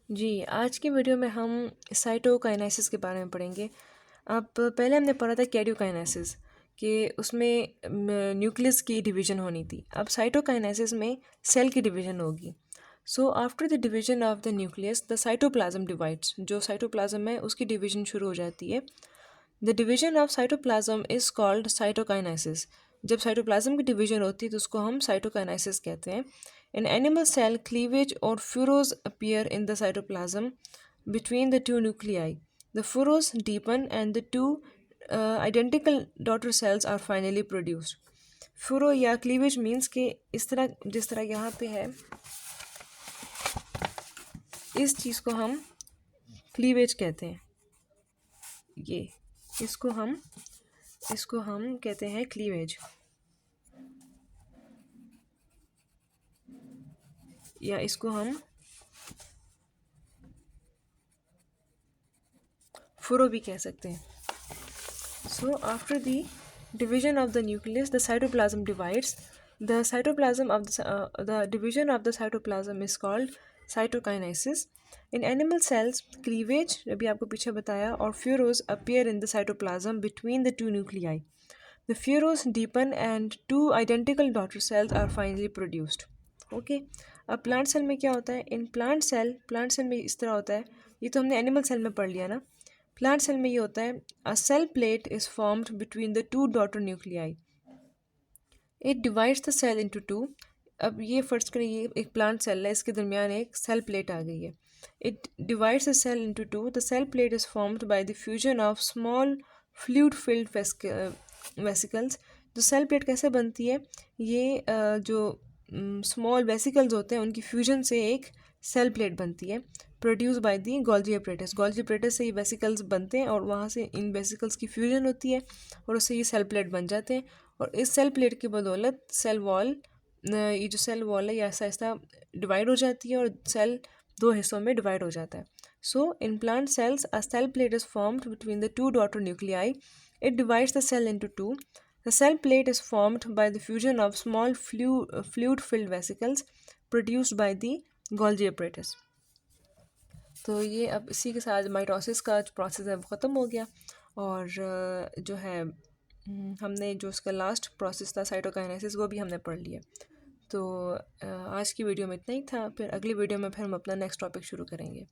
जी, आज की वीडियो में हम साइटोकाइनेसिस के बारे में पढ़ेंगे। अब पहले हमने पढ़ा था कैरियोकाइनेसिस कि उसमें न्यूक्लियस की डिवीज़न होनी थी। अब साइटोकाइनेसिस में सेल की डिवीज़न होगी। So after the division of the nucleus the cytoplasm divides. जो साइटोप्लाज्म है उसकी डिवीज़न शुरू हो जाती है। The division of cytoplasm is called cytokinesis. जब साइटोप्लाज्म की डिवीज़न होती है तो उसको हम साइटोकाइनेसिस कहते हैं। In animal cell, cleavage or furrows appear in the cytoplasm between the two nuclei. The furrows deepen and the two identical daughter cells are finally produced. Furrow या cleavage means कि इस तरह जिस तरह यहाँ पे है, इस चीज़ को हम cleavage कहते हैं। ये इसको हम कहते हैं cleavage, या इसको हम furrow भी कह सकते हैं। So after the division of the nucleus, the cytoplasm divides. The cytoplasm of the division of the cytoplasm is called cytokinesis. In animal cells, cleavage अभी आपको पीछे बताया और furrows appear in the cytoplasm between the two nuclei. The furrows deepen and two identical daughter cells are finally produced. Okay. अब plant cell में क्या होता है? इन प्लांट सेल में इस तरह होता है। ये तो हमने एनिमल सेल में पढ़ लिया ना। प्लांट सेल में ये होता है, a cell plate is formed between the two daughter nuclei. It divides the cell into two. अब ये फर्स्ट करें, ये एक प्लांट सेल है, इसके दरमियान एक सेल प्लेट आ गई है। It divides the cell into two. The cell plate is formed by the fusion of small fluid filled vesicles. जो सेल प्लेट कैसे बनती है? ये जो स्मॉल वेसिकल्स होते हैं उनकी फ्यूजन से एक सेल प्लेट बनती है, produce by the Golgi apparatus. Golgi apparatus से ये वेसिकल्स बनते हैं और वहाँ से इन वेसिकल्स की फ्यूजन होती है और उससे ये सेल प्लेट बन जाते हैं। और इस सेल प्लेट की बदौलत सेल वॉल, ये जो सेल वॉल है ये आहिस्ता आहिस्ता डिवाइड हो जाती है और सेल दो हिस्सों में डिवाइड हो जाता है। So in plant cells a cell plate is formed between the two daughter nuclei. It divides the cell into two. The cell plate is formed by the fusion of small fluid-filled vesicles produced by the Golgi apparatus. तो ये अब इसी के साथ mitosis का जो process है वो ख़त्म हो गया। और जो है हमने जो उसका लास्ट प्रोसेस था साइटोकाइनेसिस वो भी हमने पढ़ लिया। तो आज की वीडियो में इतना ही था। फिर अगली वीडियो में फिर हम अपना नेक्स्ट टॉपिक शुरू करेंगे।